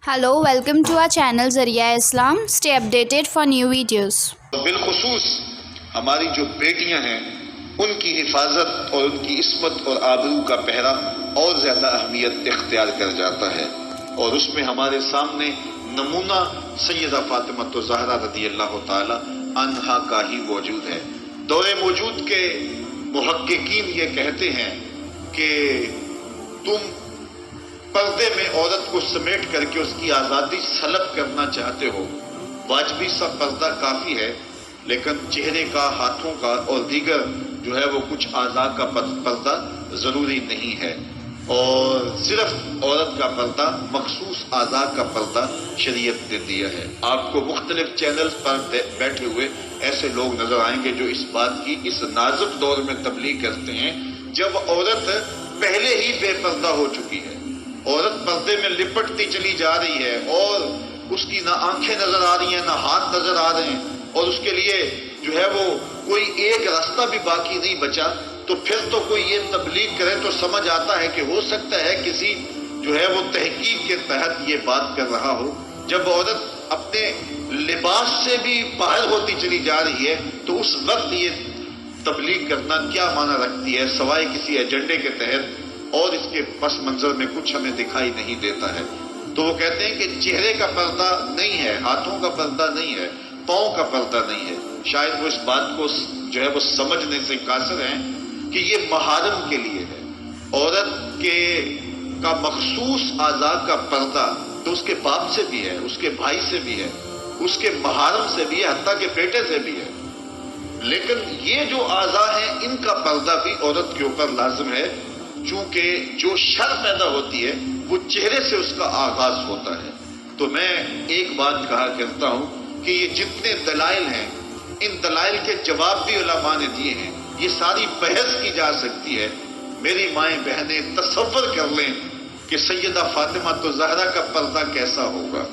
Hello, welcome to our channel Zariya Islam. Stay updated for new videos. بالخصوص ہماری جو بیٹیاں ہیں ان کی حفاظت اور ان کی عصمت اور آبرو کا پہرا اور زیادہ اہمیت اختیار کر جاتا ہے، اور اس میں ہمارے سامنے نمونہ سیدہ فاطمہ الزہرا رضی اللہ تعالی عنہا کا ہی موجود ہے۔ دور موجود کے محققین یہ کہتے ہیں کہ تم پردے میں عورت کو سمیٹ کر کے اس کی آزادی سلب کرنا چاہتے ہو، واجبی سا پردہ کافی ہے، لیکن چہرے کا، ہاتھوں کا اور دیگر جو ہے وہ کچھ اعضاء کا پردہ ضروری نہیں ہے، اور صرف عورت کا پردہ، مخصوص اعضاء کا پردہ شریعت نے دیا ہے۔ آپ کو مختلف چینلز پر بیٹھے ہوئے ایسے لوگ نظر آئیں گے جو اس بات کی اس نازک دور میں تبلیغ کرتے ہیں جب عورت پہلے ہی بے پردہ ہو چکی ہے، عورت پردے میں لپٹتی چلی جا رہی ہے اور اس کی نہ آنکھیں نظر آ رہی ہیں نہ ہاتھ نظر آ رہے ہیں، اور اس کے لیے جو ہے وہ کوئی ایک راستہ بھی باقی نہیں بچا، تو پھر تو کوئی یہ تبلیغ کرے تو سمجھ آتا ہے کہ ہو سکتا ہے کسی جو ہے وہ تحقیق کے تحت یہ بات کر رہا ہو۔ جب عورت اپنے لباس سے بھی باہر ہوتی چلی جا رہی ہے تو اس وقت یہ تبلیغ کرنا کیا معنی رکھتی ہے، سوائے کسی ایجنڈے کے تحت، اور اس کے پس منظر میں کچھ ہمیں دکھائی نہیں دیتا ہے۔ تو وہ کہتے ہیں کہ چہرے کا پردہ نہیں ہے، ہاتھوں کا پردہ نہیں ہے، پاؤں کا پردہ نہیں ہے۔ شاید وہ اس بات کو جو ہے وہ سمجھنے سے قاصر ہیں کہ یہ محارم کے لیے ہے۔ عورت کا مخصوص اعضاء کا پردہ تو اس کے باپ سے بھی ہے، اس کے بھائی سے بھی ہے، اس کے محارم سے بھی ہے، حتیٰ کہ بیٹے سے بھی ہے، لیکن یہ جو اعضاء ہیں ان کا پردہ بھی عورت کے اوپر لازم ہے، چونکہ جو شر پیدا ہوتی ہے وہ چہرے سے اس کا آغاز ہوتا ہے۔ تو میں ایک بات کہا کرتا ہوں کہ یہ جتنے دلائل ہیں ان دلائل کے جواب بھی علماء نے دیے ہیں، یہ ساری بحث کی جا سکتی ہے۔ میری مائیں بہنیں تصور کر لیں کہ سیدہ فاطمہ الزہرا کا پردہ کیسا ہوگا،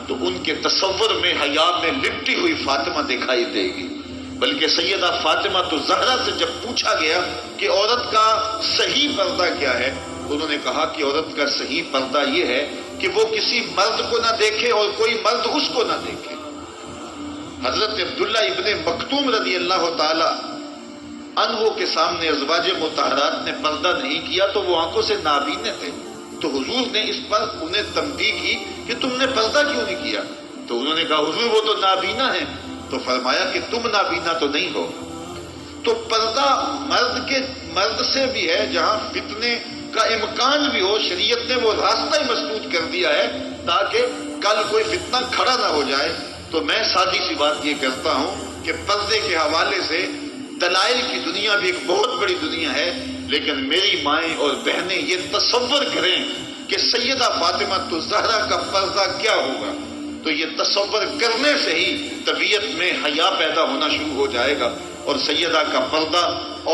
تو ان کے تصور میں حیا میں لپٹی ہوئی فاطمہ دکھائی دے گی۔ بلکہ سیدہ فاطمہ الزہرا سے جب پوچھا گیا کہ عورت کا صحیح پردہ کیا ہے، انہوں نے کہا کہ عورت کا صحیح پردہ یہ ہے کہ وہ کسی مرد کو نہ دیکھے اور کوئی مرد اس کو نہ دیکھے۔ حضرت عبداللہ ابن مکتوم رضی اللہ تعالی عنہ کے سامنے ازواج مطہرات نے پردہ نہیں کیا تو وہ آنکھوں سے نابینے تھے، تو حضور نے اس پر انہیں تنبیہ کی کہ تم نے پردہ کیوں نہیں کیا؟ تو انہوں نے کہا حضور وہ تو نابینا ہے۔ تو فرمایا کہ تم نابینا تو نہیں ہو۔ تو پردہ مرد سے بھی ہے، جہاں فتنے کا امکان بھی ہو، شریعت نے وہ راستہ ہی مسدود کر دیا ہے تاکہ کل کوئی فتنہ کھڑا نہ ہو جائے۔ تو میں سادی سی بات یہ کرتا ہوں کہ پردے کے حوالے سے دلائل کی دنیا بھی ایک بہت بڑی دنیا ہے، لیکن میری مائیں اور بہنیں یہ تصور کریں کہ سیدہ فاطمہ الزہرا کا پردہ کیا ہوگا، تو یہ تصور کرنے سے ہی طبیعت میں حیا پیدا ہونا شروع ہو جائے گا، اور سیدہ کا پردہ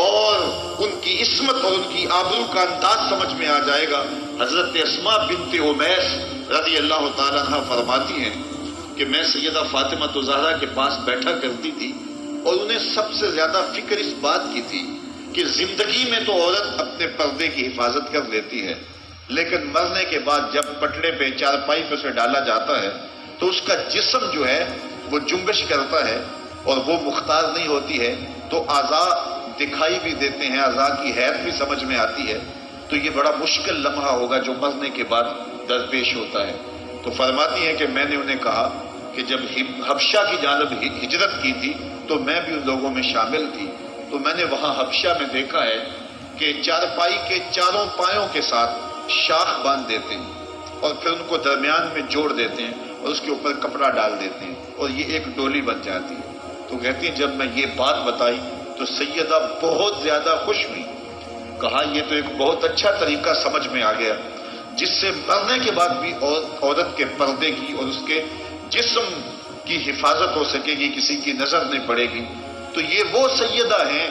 اور ان کی عصمت اور ان کی آبرو کا انداز سمجھ میں آ جائے گا۔ حضرت اسماء بنت امیس رضی اللہ تعالیٰ عنہ فرماتی ہیں کہ میں سیدہ فاطمہ الزہرا کے پاس بیٹھا کرتی تھی، اور انہیں سب سے زیادہ فکر اس بات کی تھی کہ زندگی میں تو عورت اپنے پردے کی حفاظت کر لیتی ہے، لیکن مرنے کے بعد جب پٹڑے پہ، چارپائی پہ اسے ڈالا جاتا ہے تو اس کا جسم جو ہے وہ جنبش کرتا ہے اور وہ مختار نہیں ہوتی ہے، تو اعضاء دکھائی بھی دیتے ہیں، اعضاء کی حیرت بھی سمجھ میں آتی ہے، تو یہ بڑا مشکل لمحہ ہوگا جو مرنے کے بعد درپیش ہوتا ہے۔ تو فرماتی ہیں کہ میں نے انہیں کہا کہ جب حبشہ کی جانب ہجرت کی تھی تو میں بھی ان لوگوں میں شامل تھی، تو میں نے وہاں حبشہ میں دیکھا ہے کہ چارپائی کے چاروں پایوں کے ساتھ شاخ باندھ دیتے ہیں اور پھر ان کو درمیان میں جوڑ دیتے ہیں اور اس کے اوپر کپڑا ڈال دیتے ہیں اور یہ ایک ڈولی بن جاتی ہے۔ تو کہتی ہیں جب میں یہ بات بتائی تو سیدہ بہت زیادہ خوش ہوئی، کہا یہ تو ایک بہت اچھا طریقہ سمجھ میں آ گیا جس سے مرنے کے بعد بھی عورت کے پردے کی اور اس کے جسم کی حفاظت ہو سکے گی، کسی کی نظر نہیں پڑے گی۔ تو یہ وہ سیدہ ہیں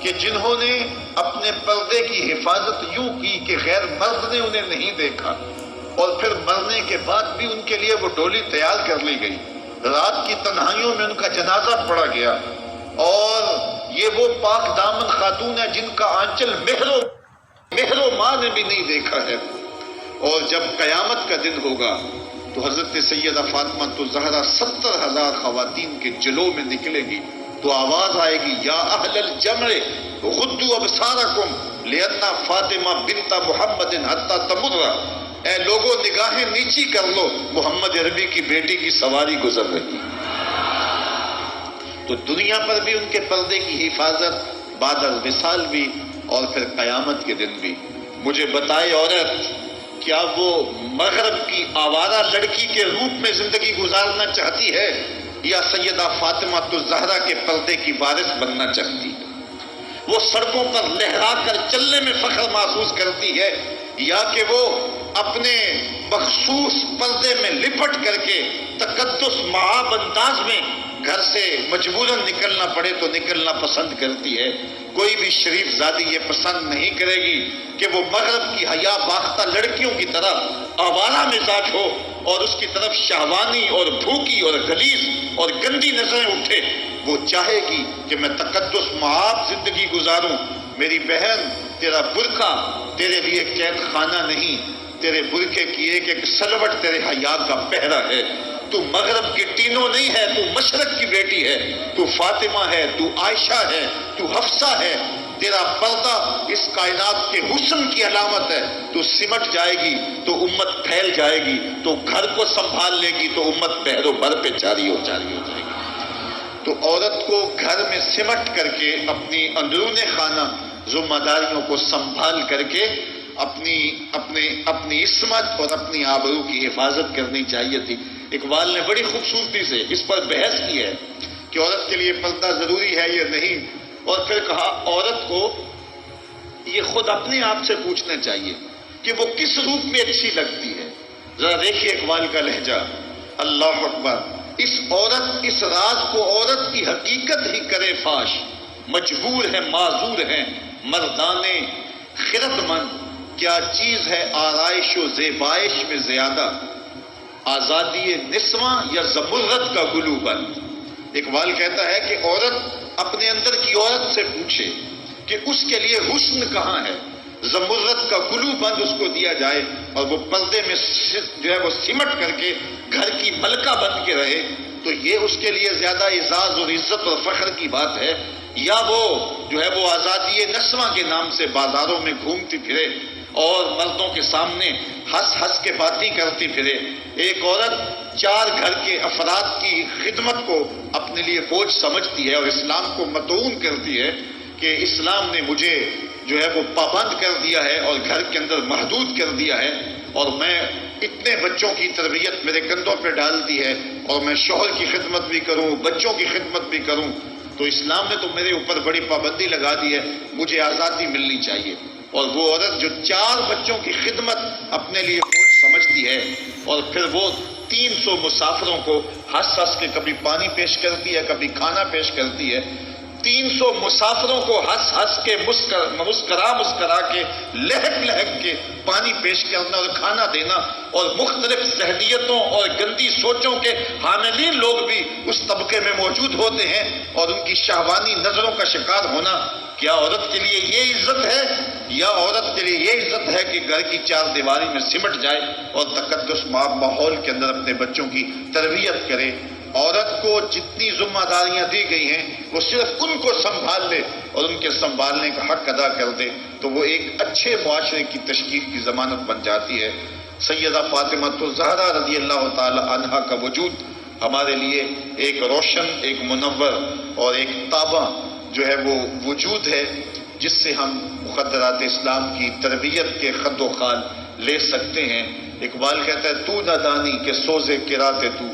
کہ جنہوں نے اپنے پردے کی حفاظت یوں کی کہ غیر مرد نے انہیں نہیں دیکھا، اور پھر مرنے کے بعد بھی ان کے لیے وہ ڈولی تیار کر لی گئی، رات کی تنہائیوں میں ان کا جنازہ پڑا گیا، اور یہ وہ پاک دامن خاتون ہے جن کا آنچل مہر و ماں نے بھی نہیں دیکھا ہے، اور جب قیامت کا دن ہوگا تو حضرت سیدہ فاطمہ تو زہرا 70,000 خواتین کے جلو میں نکلے گی تو آواز آئے گی یا اہل الجمع غضوا ابصارکم لأن فاطمہ بنت محمد حتی تمر، اے لوگوں نگاہیں نیچی کر لو، محمد عربی کی بیٹی کی سواری گزر رہی۔ تو دنیا پر بھی ان کے پردے کی حفاظت، بعد الوصال بھی، اور پھر قیامت کے دن بھی۔ مجھے بتائے عورت کیا وہ مغرب کی آوارہ لڑکی کے روپ میں زندگی گزارنا چاہتی ہے یا سیدہ فاطمہ الزہرا کے پردے کی وارث بننا چاہتی ہے؟ وہ سڑکوں پر لہرا کر چلنے میں فخر محسوس کرتی ہے یا کہ وہ اپنے مخصوص پردے میں لپٹ کر کے تقدس معاب انداز میں گھر سے مجبوراً نکلنا پڑے تو نکلنا پسند کرتی ہے؟ کوئی بھی شریف زادی یہ پسند نہیں کرے گی کہ وہ مغرب کی حیا باختہ لڑکیوں کی طرح آوارہ مزاج ہو اور اس کی طرف شہوانی اور بھوکی اور غلیظ اور گندی نظریں اٹھے۔ وہ چاہے گی کہ میں تقدس معاب زندگی گزاروں۔ میری بہن، تیرا برقع تیرے لیے قید خانہ نہیں، تیرے برقعے کی ایک ایک سلوٹ تیرے حیا کا پہرا ہے۔ تو مغرب کی ٹینو نہیں ہے، تو مشرق کی بیٹی ہے، تو فاطمہ ہے، تو عائشہ ہے، تو حفصہ ہے۔ تیرا پردہ اس کائنات کے حسن کی علامت ہے۔ تو سمٹ جائے گی تو امت پھیل جائے گی، تو گھر کو سنبھال لے گی تو امت بحر و بر پہ جاری ہو جائے گی۔ تو عورت کو گھر میں سمٹ کر کے اپنی اندرون خانہ ذمہ داریوں کو سنبھال کر کے اپنی عصمت اور اپنی آبرو کی حفاظت کرنی چاہیے تھی۔ اقبال نے بڑی خوبصورتی سے اس پر بحث کی ہے کہ عورت کے لیے پردہ ضروری ہے یا نہیں، اور پھر کہا عورت کو یہ خود اپنے آپ سے پوچھنا چاہیے کہ وہ کس روپ میں اچھی لگتی ہے۔ ذرا دیکھیے اقبال کا لہجہ، اللہ اکبر۔ اس راز کو عورت کی حقیقت ہی کرے فاش، مجبور ہے معذور ہے مردانے خرد مند، کیا چیز ہے آرائش و زیبائش میں زیادہ، آزادی نسواں یا زمرد کا گلو بند۔ اقبال کہتا ہے کہ عورت اپنے اندر کی عورت سے پوچھے کہ اس کے لیے حسن کہاں ہے، زمرد کا گلو بند اس کو دیا جائے اور وہ پردے میں جو ہے وہ سمٹ کر کے گھر کی ملکہ بن کے رہے، تو یہ اس کے لیے زیادہ اعزاز اور عزت اور فخر کی بات ہے، یا وہ جو ہے وہ آزادی نسواں کے نام سے بازاروں میں گھومتی پھرے اور مردوں کے سامنے ہنس ہنس کے باتیں کرتی پھرے۔ ایک عورت 4 گھر کے افراد کی خدمت کو اپنے لیے بوجھ سمجھتی ہے اور اسلام کو مطعون کرتی ہے کہ اسلام نے مجھے جو ہے وہ پابند کر دیا ہے اور گھر کے اندر محدود کر دیا ہے، اور میں اتنے بچوں کی تربیت میرے کندھوں پہ ڈال دی ہے، اور میں شوہر کی خدمت بھی کروں، بچوں کی خدمت بھی کروں، تو اسلام نے تو میرے اوپر بڑی پابندی لگا دی ہے، مجھے آزادی ملنی چاہیے۔ اور وہ عورت جو 4 بچوں کی خدمت اپنے لیے بوجھ سمجھتی ہے اور پھر وہ 300 مسافروں کو ہنس ہنس کے کبھی پانی پیش کرتی ہے، کبھی کھانا پیش کرتی ہے، 300 مسافروں کو ہنس ہنس کے مسکرا کے لہک لہک کے پانی پیش کرنا اور کھانا دینا، اور مختلف ذہنیتوں اور گندی سوچوں کے حاملین لوگ بھی اس طبقے میں موجود ہوتے ہیں اور ان کی شہوانی نظروں کا شکار ہونا، کیا عورت کے لیے یہ عزت ہے؟ یا عورت کے لیے یہ عزت ہے کہ گھر کی 4 دیواری میں سمٹ جائے اور تقدس ماحول کے اندر اپنے بچوں کی تربیت کرے؟ عورت کو جتنی ذمہ داریاں دی گئی ہیں وہ صرف ان کو سنبھال لے اور ان کے سنبھالنے کا حق ادا کر دے تو وہ ایک اچھے معاشرے کی تشکیل کی ضمانت بن جاتی ہے۔ سیدہ فاطمہ الزہرا رضی اللہ تعالی عنہا کا وجود ہمارے لیے ایک روشن، ایک منور اور ایک تابع جو ہے وہ وجود ہے، جس سے ہم مقدرات اسلام کی تربیت کے خد و خال لے سکتے ہیں۔ اقبال کہتا ہے تو نہ دانی کہ سوزے کراتے تو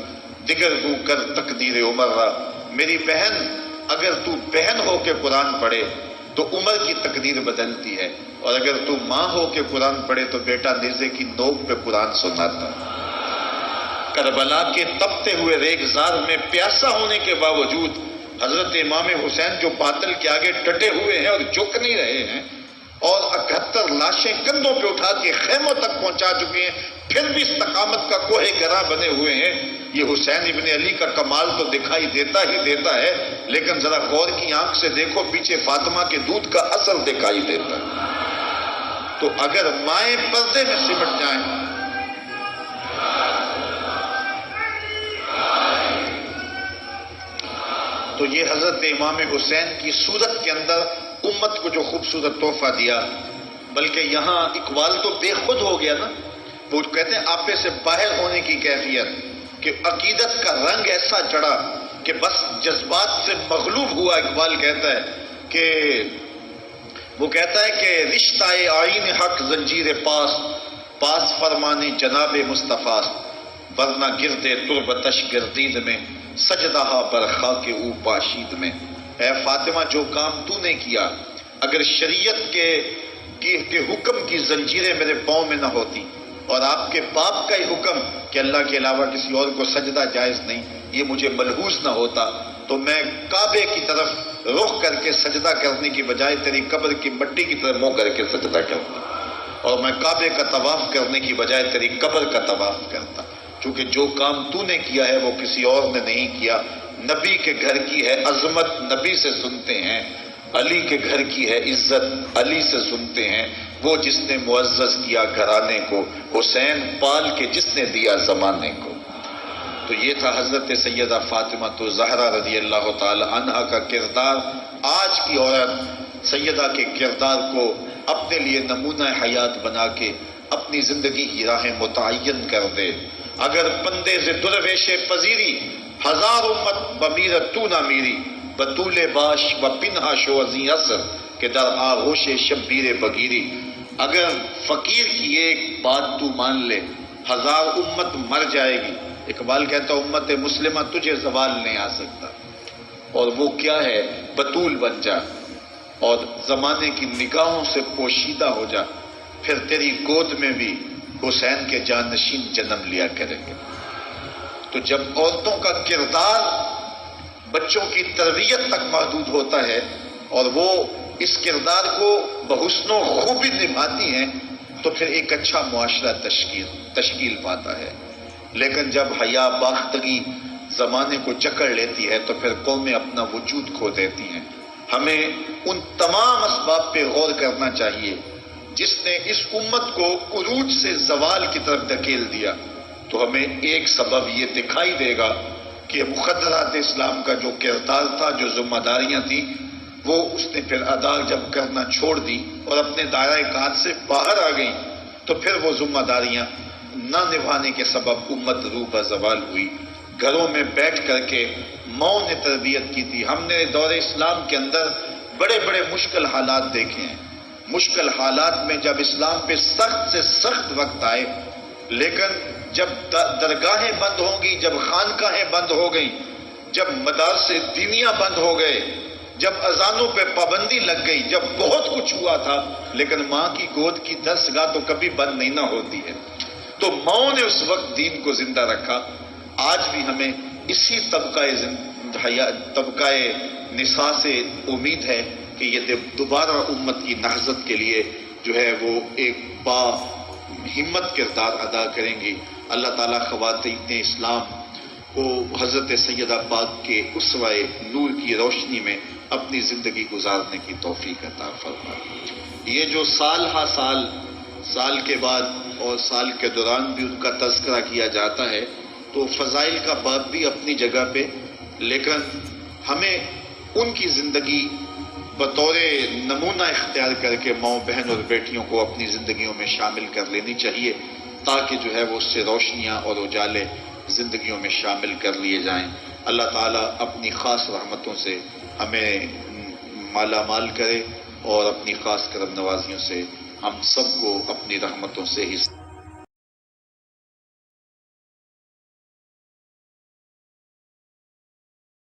دیگر گو کر تقدیر عمر را، میری بہن اگر تو بہن ہو کے قرآن پڑھے تو عمر کی تقدیر بدلتی ہے، اور اگر تو ماں ہو کے قرآن پڑھے تو بیٹا نیزے کی نوک پہ قرآن سناتا۔ کربلا کے تپتے ہوئے ریگزار میں پیاسا ہونے کے باوجود حضرت امام حسین جو باطل کے آگے ڈٹے ہوئے ہیں اور جھک نہیں رہے ہیں، اور 71 لاشیں کندھوں پہ اٹھا کے خیموں تک پہنچا چکے ہیں، پھر بھی استقامت کا کوہ گراں بنے ہوئے ہیں، یہ حسین ابن علی کا کمال تو دکھائی دیتا ہی دیتا ہے، لیکن ذرا غور کی آنکھ سے دیکھو پیچھے فاطمہ کے دودھ کا اثر دکھائی دیتا ہے۔ تو اگر مائیں پردے میں سمٹ جائیں تو یہ حضرت امام حسین کی صورت کے اندر امت کو جو خوبصورت تحفہ دیا، بلکہ یہاں اقبال تو بے خود ہو گیا نا، وہ کہتے ہیں آپے سے باہر ہونے کی کیفیت، کہ عقیدت کا رنگ ایسا چڑھا کہ بس جذبات سے مغلوب ہوا۔ اقبال کہتا ہے کہ وہ کہتا ہے کہ رشتہ آئین حق زنجیر پاس، پاس فرمانے جناب مصطفیٰ، ورنہ گردے تربتش گردید میں، سجدہ برخا کے او پاشید میں۔ اے فاطمہ جو کام تو نے کیا، اگر شریعت کے حکم کی زنجیریں میرے پاؤں میں نہ ہوتی، اور آپ کے باپ کا ہی حکم کہ اللہ کے علاوہ کسی اور کو سجدہ جائز نہیں، یہ مجھے ملحوظ نہ ہوتا، تو میں کعبے کی طرف رخ کر کے سجدہ کرنے کی بجائے تیری قبر کی مٹی کی طرف منہ کر کے سجدہ کرتا، اور میں کعبے کا طواف کرنے کی بجائے تیری قبر کا طواف کرتا، چونکہ جو کام تو نے کیا ہے وہ کسی اور نے نہیں کیا۔ نبی کے گھر کی ہے عظمت، نبی سے سنتے ہیں، علی کے گھر کی ہے عزت، علی سے سنتے ہیں، وہ جس نے معزز کیا گھرانے کو، حسین پال کے جس نے دیا زمانے کو۔ تو یہ تھا حضرت سیدہ فاطمہ تو زہرا رضی اللہ تعالی عنہا کا کردار۔ آج کی عورت سیدہ کے کردار کو اپنے لیے نمونہ حیات بنا کے اپنی زندگی کی راہیں متعین کر دے۔ اگر پندے سے درویش پذیری، ہزار امت بمیرت تو نہ میری، بطول باش و پنہا شو ازیں اثر کہ در آغوش شبیر بگیری۔ اگر فقیر کی ایک بات تو مان لے، ہزار امت مر جائے گی۔ اقبال کہتا امت مسلمہ تجھے زوال نہیں آ سکتا، اور وہ کیا ہے؟ بطول بن جا اور زمانے کی نگاہوں سے پوشیدہ ہو جا، پھر تیری گود میں بھی حسین کے جانشین جنم لیا کریں گے۔ تو جب عورتوں کا کردار بچوں کی تربیت تک محدود ہوتا ہے اور وہ اس کردار کو بحسن و خوبی نبھاتی ہیں، تو پھر ایک اچھا معاشرہ تشکیل پاتا ہے۔ لیکن جب حیا باختگی زمانے کو جکڑ لیتی ہے تو پھر قومیں اپنا وجود کھو دیتی ہیں۔ ہمیں ان تمام اسباب پہ غور کرنا چاہیے جس نے اس امت کو عروج سے زوال کی طرف دھکیل دیا، تو ہمیں ایک سبب یہ دکھائی دے گا کہ مقدرات اسلام کا جو کردار تھا، جو ذمہ داریاں تھیں، وہ اس نے پھر ادا جب کرنا چھوڑ دی اور اپنے دائرۂ کار سے باہر آ گئی، تو پھر وہ ذمہ داریاں نہ نبھانے کے سبب امت روح بزوال ہوئی۔ گھروں میں بیٹھ کر کے ماؤں نے تربیت کی تھی۔ ہم نے دور اسلام کے اندر بڑے بڑے مشکل حالات دیکھے ہیں۔ مشکل حالات میں جب اسلام پہ سخت سے سخت وقت آئے، لیکن جب درگاہیں بند ہوں گی، جب خانقاہیں بند ہو گئیں، جب مدارس دینیاں بند ہو گئے، جب اذانوں پہ پابندی لگ گئی، جب بہت کچھ ہوا تھا، لیکن ماں کی گود کی درسگاہ تو کبھی بند نہیں نہ ہوتی ہے، تو ماؤں نے اس وقت دین کو زندہ رکھا۔ آج بھی ہمیں اسی طبقہ نساء سے امید ہے کہ یہ دوبارہ امت کی نہضت کے لیے جو ہے وہ ایک با ہمت کردار ادا کریں گی۔ اللہ تعالیٰ خواتین اسلام کو حضرت سیدہ پاک کے اسوہ نور کی روشنی میں اپنی زندگی گزارنے کی توفیق عطا فرمائے۔ یہ جو سال ہا سال، سال کے بعد اور سال کے دوران بھی ان کا تذکرہ کیا جاتا ہے، تو فضائل کا باب بھی اپنی جگہ پہ، لیکن ہمیں ان کی زندگی بطور نمونہ اختیار کر کے ماؤں بہن اور بیٹیوں کو اپنی زندگیوں میں شامل کر لینی چاہیے، تاکہ جو ہے وہ اس سے روشنیاں اور اجالے زندگیوں میں شامل کر لیے جائیں۔ اللہ تعالیٰ اپنی خاص رحمتوں سے ہمیں مالا مال کرے اور اپنی خاص کرم نوازیوں سے ہم سب کو اپنی رحمتوں سے حصہ